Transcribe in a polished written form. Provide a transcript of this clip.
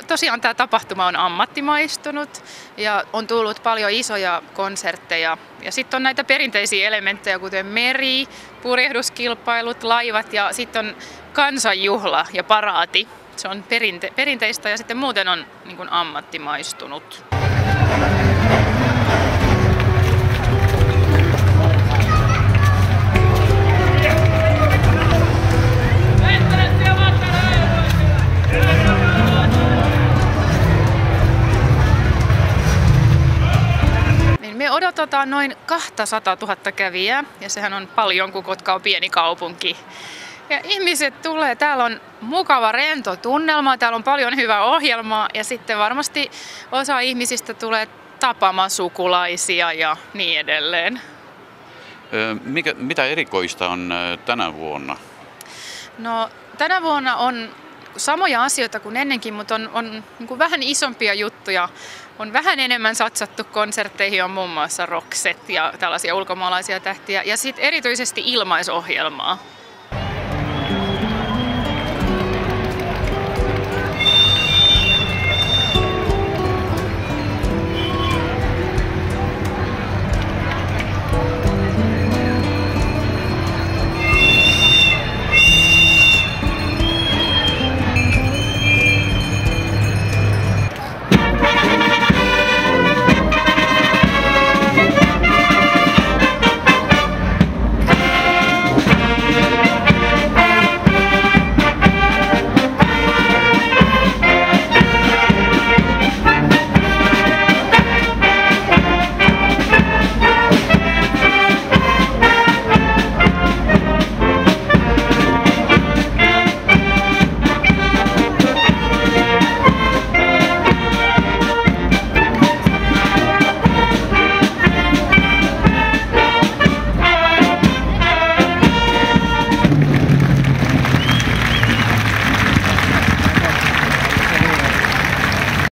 Tosiaan tämä tapahtuma on ammattimaistunut ja on tullut paljon isoja konsertteja. Ja sitten on näitä perinteisiä elementtejä, kuten meri, purjehduskilpailut, laivat ja sitten on kansanjuhla ja paraati. Se on perinteistä ja sitten muuten on niin kuin ammattimaistunut. Me odotetaan noin 200 000 kävijää ja sehän on paljon, kun Kotka on pieni kaupunki. Ja ihmiset tulee, täällä on mukava rento tunnelma, täällä on paljon hyvää ohjelmaa ja sitten varmasti osa ihmisistä tulee tapaamaan sukulaisia ja niin edelleen. Mitä erikoista on tänä vuonna? No tänä vuonna on samoja asioita kuin ennenkin, mutta on niin kuin vähän isompia juttuja. On vähän enemmän satsattu konsertteihin, on muun muassa Roxette ja tällaisia ulkomaalaisia tähtiä ja sitten erityisesti ilmaisohjelmaa.